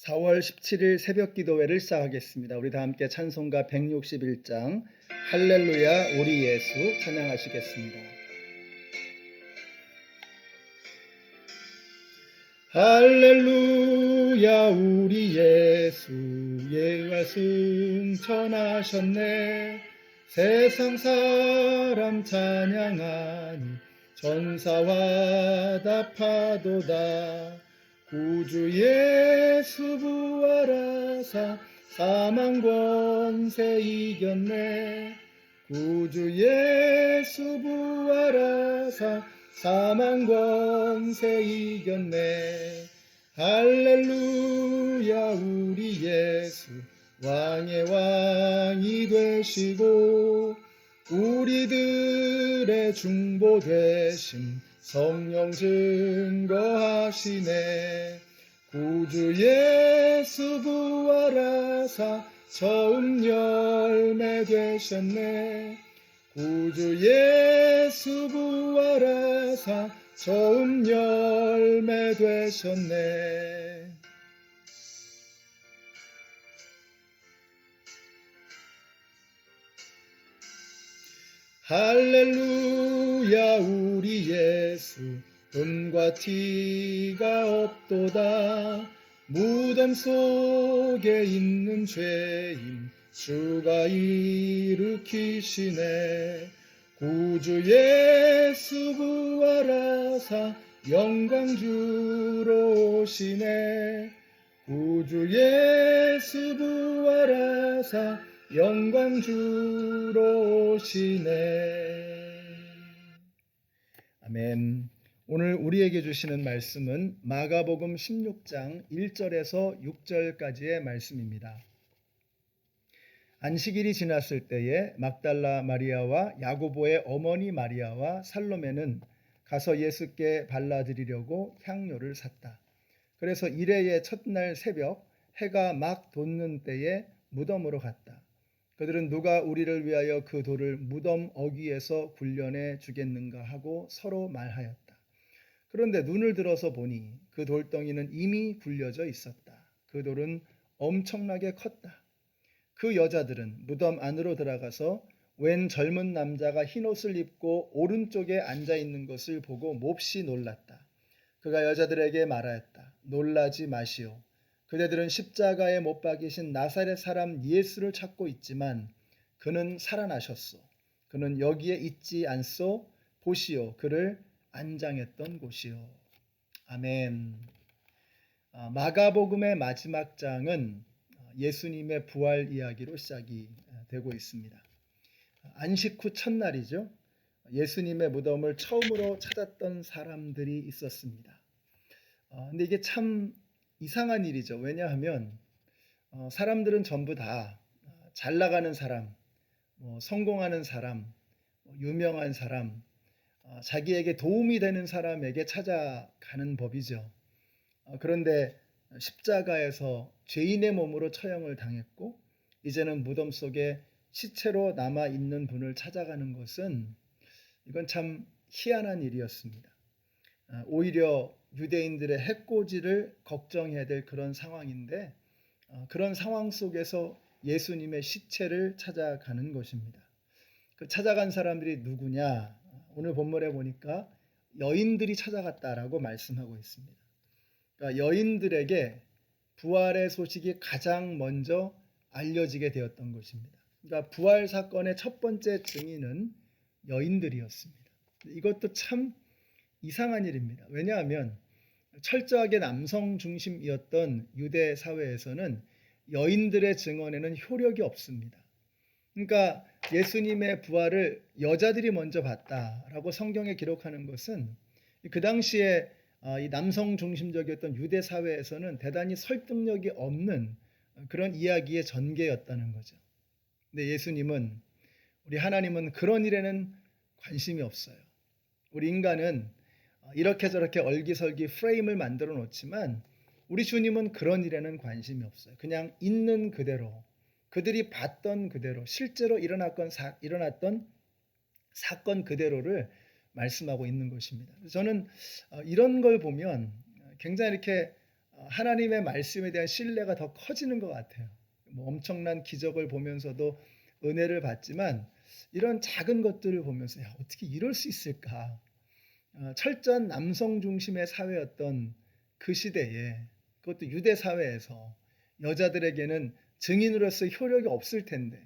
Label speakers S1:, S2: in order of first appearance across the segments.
S1: 4월 17일 새벽 기도회를 시작하겠습니다. 우리 다 함께 찬송가 161장 할렐루야 우리 예수 찬양하시겠습니다. 할렐루야 우리 예수 예가 승천하셨네. 세상 사람 찬양하니 전사와 답하도다. 구주 예수 부활하사 사망 권세 이겼네. 구주 예수 부활하사 사망 권세 이겼네. 할렐루야 우리 예수 왕의 왕이 되시고 우리들의 중보 되심 성령 증거하시네. 구주 예수 부활하사 처음 열매 되셨네. 구주 예수 부활하사 처음 열매 되셨네. 할렐루야 우리 예수 음과 티가 없도다. 무덤 속에 있는 죄인 주가 일으키시네. 구주 예수 부활하사 영광 주러 오시네. 구주 예수 부활하사 영광 주러 오시네. 아멘. 오늘 우리에게 주시는 말씀은 마가복음 16장 1절에서 6절까지의 말씀입니다. 안식일이 지났을 때에 막달라 마리아와 야고보의 어머니 마리아와 살로메는 가서 예수께 발라드리려고 향료를 샀다. 그래서 일회의 첫날 새벽 해가 막 돋는 때에 무덤으로 갔다. 그들은 누가 우리를 위하여 그 돌을 무덤 어귀에서 굴려내 주겠는가 하고 서로 말하였다. 그런데 눈을 들어서 보니 그 돌덩이는 이미 굴려져 있었다. 그 돌은 엄청나게 컸다. 그 여자들은 무덤 안으로 들어가서 웬 젊은 남자가 흰옷을 입고 오른쪽에 앉아 있는 것을 보고 몹시 놀랐다. 그가 여자들에게 말하였다. 놀라지 마시오. 그대들은 십자가에 못 박이신 나사렛 사람 예수를 찾고 있지만 그는 살아나셨소. 그는 여기에 있지 않소. 보시오. 그를 안장했던 곳이요. 아멘. 마가복음의 마지막 장은 예수님의 부활 이야기로 시작이 되고 있습니다. 안식 후 첫날이죠. 예수님의 무덤을 처음으로 찾았던 사람들이 있었습니다. 근데 이게 참 이상한 일이죠. 왜냐하면 사람들은 전부 다 잘 나가는 사람, 성공하는 사람, 유명한 사람, 자기에게 도움이 되는 사람에게 찾아가는 법이죠. 그런데 십자가에서 죄인의 몸으로 처형을 당했고 이제는 무덤 속에 시체로 남아있는 분을 찾아가는 것은 이건 참 희한한 일이었습니다. 오히려 유대인들의 해코지를 걱정해야 될 그런 상황인데 그런 상황 속에서 예수님의 시체를 찾아가는 것입니다. 그 찾아간 사람들이 누구냐? 오늘 본문에 보니까 여인들이 찾아갔다라고 말씀하고 있습니다. 그러니까 여인들에게 부활의 소식이 가장 먼저 알려지게 되었던 것입니다. 그러니까 부활 사건의 첫 번째 증인은 여인들이었습니다. 이것도 참 이상한 일입니다. 왜냐하면 철저하게 남성 중심이었던 유대 사회에서는 여인들의 증언에는 효력이 없습니다. 그러니까 예수님의 부활을 여자들이 먼저 봤다라고 성경에 기록하는 것은 그 당시에 이 남성 중심적이었던 유대 사회에서는 대단히 설득력이 없는 그런 이야기의 전개였다는 거죠. 근데 예수님은 우리 하나님은 그런 일에는 관심이 없어요. 우리 인간은 이렇게 저렇게 얼기설기 프레임을 만들어 놓지만 우리 주님은 그런 일에는 관심이 없어요. 그냥 있는 그대로 그들이 봤던 그대로 실제로 일어났던 사건 그대로를 말씀하고 있는 것입니다. 저는 이런 걸 보면 굉장히 이렇게 하나님의 말씀에 대한 신뢰가 더 커지는 것 같아요. 뭐 엄청난 기적을 보면서도 은혜를 받지만 이런 작은 것들을 보면서 야, 어떻게 이럴 수 있을까? 철저한 남성 중심의 사회였던 그 시대에 그것도 유대 사회에서 여자들에게는 증인으로서 효력이 없을 텐데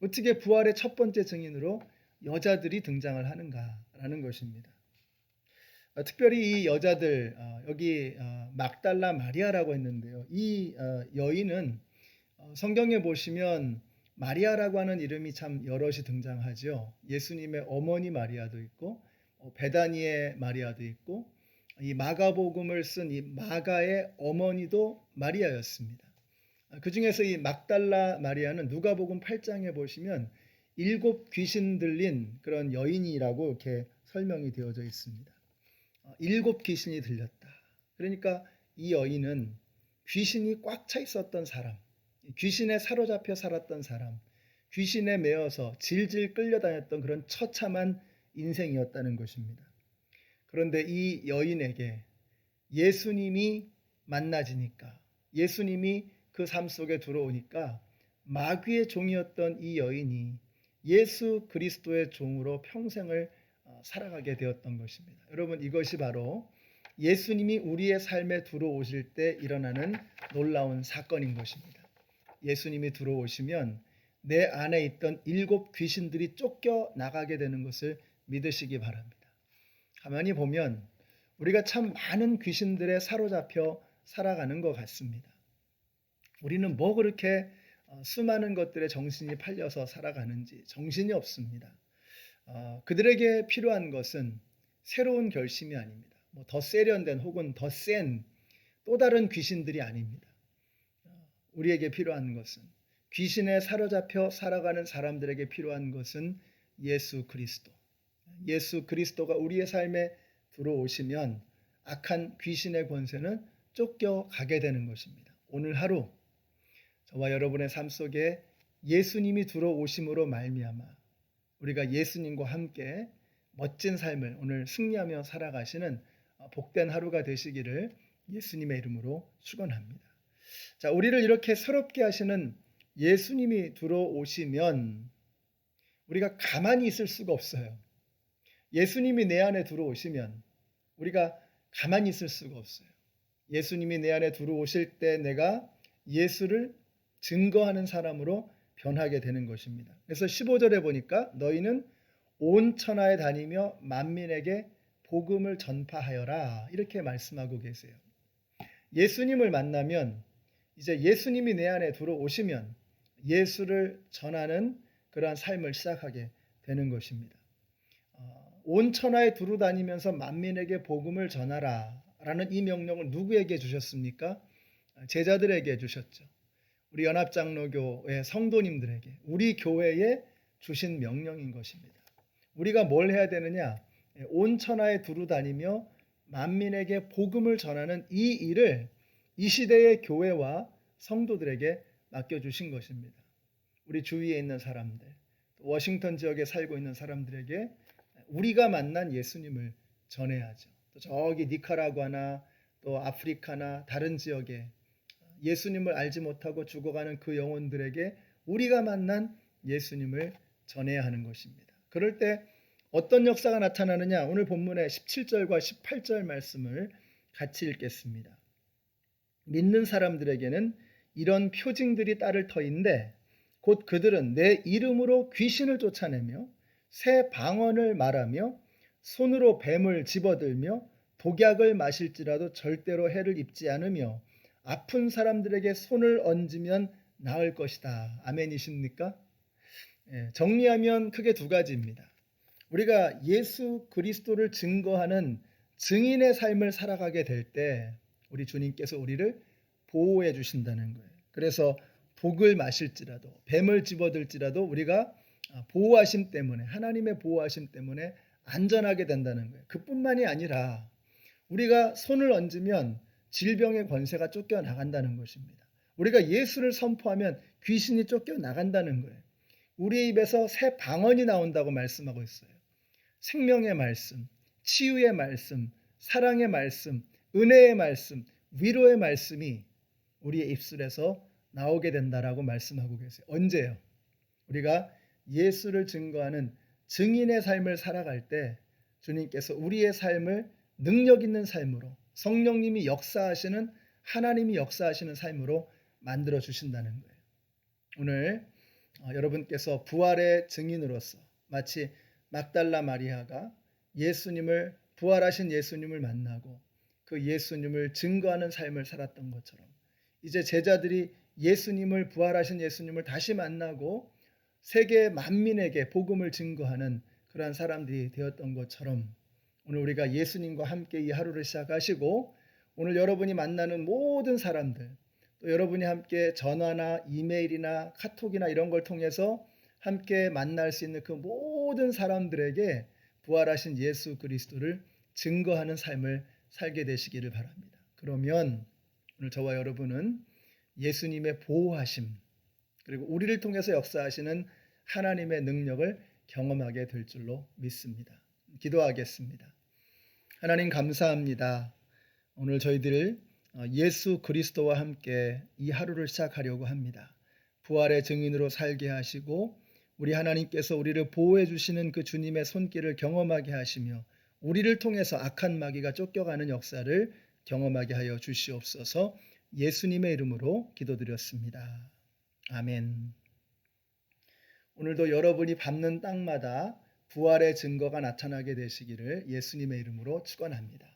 S1: 어떻게 부활의 첫 번째 증인으로 여자들이 등장을 하는가라는 것입니다. 특별히 이 여자들 여기 막달라 마리아라고 했는데요. 이 여인은 성경에 보시면 마리아라고 하는 이름이 참 여럿이 등장하죠. 예수님의 어머니 마리아도 있고 베다니의 마리아도 있고 이 마가복음을 쓴 이 마가의 어머니도 마리아였습니다. 그 중에서 이 막달라 마리아는 누가복음 8장에 보시면 7 귀신 들린 그런 여인이라고 이렇게 설명이 되어져 있습니다. 7 귀신이 들렸다. 그러니까 이 여인은 귀신이 꽉 차 있었던 사람, 귀신에 사로잡혀 살았던 사람, 귀신에 매여서 질질 끌려다녔던 그런 처참한 인생이었다는 것입니다. 그런데 이 여인에게 예수님이 만나지니까, 예수님이 그 삶 속에 들어오니까 마귀의 종이었던 이 여인이 예수 그리스도의 종으로 평생을 살아가게 되었던 것입니다. 여러분, 이것이 바로 예수님이 우리의 삶에 들어오실 때 일어나는 놀라운 사건인 것입니다. 예수님이 들어오시면 내 안에 있던 7 귀신들이 쫓겨 나가게 되는 것을 믿으시기 바랍니다. 가만히 보면 우리가 참 많은 귀신들에 사로잡혀 살아가는 것 같습니다. 우리는 뭐 그렇게 수많은 것들에 정신이 팔려서 살아가는지 정신이 없습니다. 그들에게 필요한 것은 새로운 결심이 아닙니다. 뭐 더 세련된 혹은 더 센 또 다른 귀신들이 아닙니다. 우리에게 필요한 것은 귀신에 사로잡혀 살아가는 사람들에게 필요한 것은 예수 그리스도. 예수 그리스도가 우리의 삶에 들어오시면 악한 귀신의 권세는 쫓겨가게 되는 것입니다. 오늘 하루 저와 여러분의 삶 속에 예수님이 들어오심으로 말미암아 우리가 예수님과 함께 멋진 삶을 오늘 승리하며 살아가시는 복된 하루가 되시기를 예수님의 이름으로 축원합니다. 자, 우리를 이렇게 새롭게 하시는 예수님이 들어오시면 우리가 가만히 있을 수가 없어요. 예수님이 내 안에 들어오시면 우리가 가만히 있을 수가 없어요. 예수님이 내 안에 들어오실 때 내가 예수를 증거하는 사람으로 변하게 되는 것입니다. 그래서 15절에 보니까 너희는 온 천하에 다니며 만민에게 복음을 전파하여라 이렇게 말씀하고 계세요. 예수님을 만나면 이제 예수님이 내 안에 들어오시면 예수를 전하는 그러한 삶을 시작하게 되는 것입니다. 온 천하에 두루 다니면서 만민에게 복음을 전하라 라는 이 명령을 누구에게 주셨습니까? 제자들에게 주셨죠. 우리 연합장로교회 성도님들에게 우리 교회에 주신 명령인 것입니다. 우리가 뭘 해야 되느냐? 온 천하에 두루 다니며 만민에게 복음을 전하는 이 일을 이 시대의 교회와 성도들에게 맡겨주신 것입니다. 우리 주위에 있는 사람들, 워싱턴 지역에 살고 있는 사람들에게 우리가 만난 예수님을 전해야죠. 또 저기 니카라과나 또 아프리카나 다른 지역에 예수님을 알지 못하고 죽어가는 그 영혼들에게 우리가 만난 예수님을 전해야 하는 것입니다. 그럴 때 어떤 역사가 나타나느냐? 오늘 본문의 17절과 18절 말씀을 같이 읽겠습니다. 믿는 사람들에게는 이런 표징들이 따를 터인데 곧 그들은 내 이름으로 귀신을 쫓아내며 새 방언을 말하며 손으로 뱀을 집어들며 독약을 마실지라도 절대로 해를 입지 않으며 아픈 사람들에게 손을 얹으면 나을 것이다. 아멘이십니까? 정리하면 크게 2가지입니다. 우리가 예수 그리스도를 증거하는 증인의 삶을 살아가게 될 때 우리 주님께서 우리를 보호해 주신다는 거예요. 그래서 독을 마실지라도 뱀을 집어들지라도 우리가 보호하심 때문에 하나님의 보호하심 때문에 안전하게 된다는 거예요. 그뿐만이 아니라 우리가 손을 얹으면 질병의 권세가 쫓겨나간다는 것입니다. 우리가 예수를 선포하면 귀신이 쫓겨나간다는 거예요. 우리의 입에서 새 방언이 나온다고 말씀하고 있어요. 생명의 말씀, 치유의 말씀, 사랑의 말씀, 은혜의 말씀, 위로의 말씀이 우리의 입술에서 나오게 된다라고 말씀하고 계세요. 언제요? 우리가 예수를 증거하는 증인의 삶을 살아갈 때 주님께서 우리의 삶을 능력 있는 삶으로, 성령님이 역사하시는, 하나님이 역사하시는 삶으로 만들어 주신다는 거예요. 오늘 여러분께서 부활의 증인으로서 마치 막달라 마리아가 예수님을, 부활하신 예수님을 만나고 그 예수님을 증거하는 삶을 살았던 것처럼, 이제 제자들이 예수님을, 부활하신 예수님을 다시 만나고 세계 만민에게 복음을 증거하는 그러한 사람들이 되었던 것처럼, 오늘 우리가 예수님과 함께 이 하루를 시작하시고 오늘 여러분이 만나는 모든 사람들, 또 여러분이 함께 전화나 이메일이나 카톡이나 이런 걸 통해서 함께 만날 수 있는 그 모든 사람들에게 부활하신 예수 그리스도를 증거하는 삶을 살게 되시기를 바랍니다. 그러면 오늘 저와 여러분은 예수님의 보호하심, 그리고 우리를 통해서 역사하시는 하나님의 능력을 경험하게 될 줄로 믿습니다. 기도하겠습니다. 하나님 감사합니다. 오늘 저희들 예수 그리스도와 함께 이 하루를 시작하려고 합니다. 부활의 증인으로 살게 하시고 우리 하나님께서 우리를 보호해 주시는 그 주님의 손길을 경험하게 하시며 우리를 통해서 악한 마귀가 쫓겨가는 역사를 경험하게 하여 주시옵소서. 예수님의 이름으로 기도드렸습니다. 아멘. 오늘도 여러분이 밟는 땅마다 부활의 증거가 나타나게 되시기를 예수님의 이름으로 축원합니다.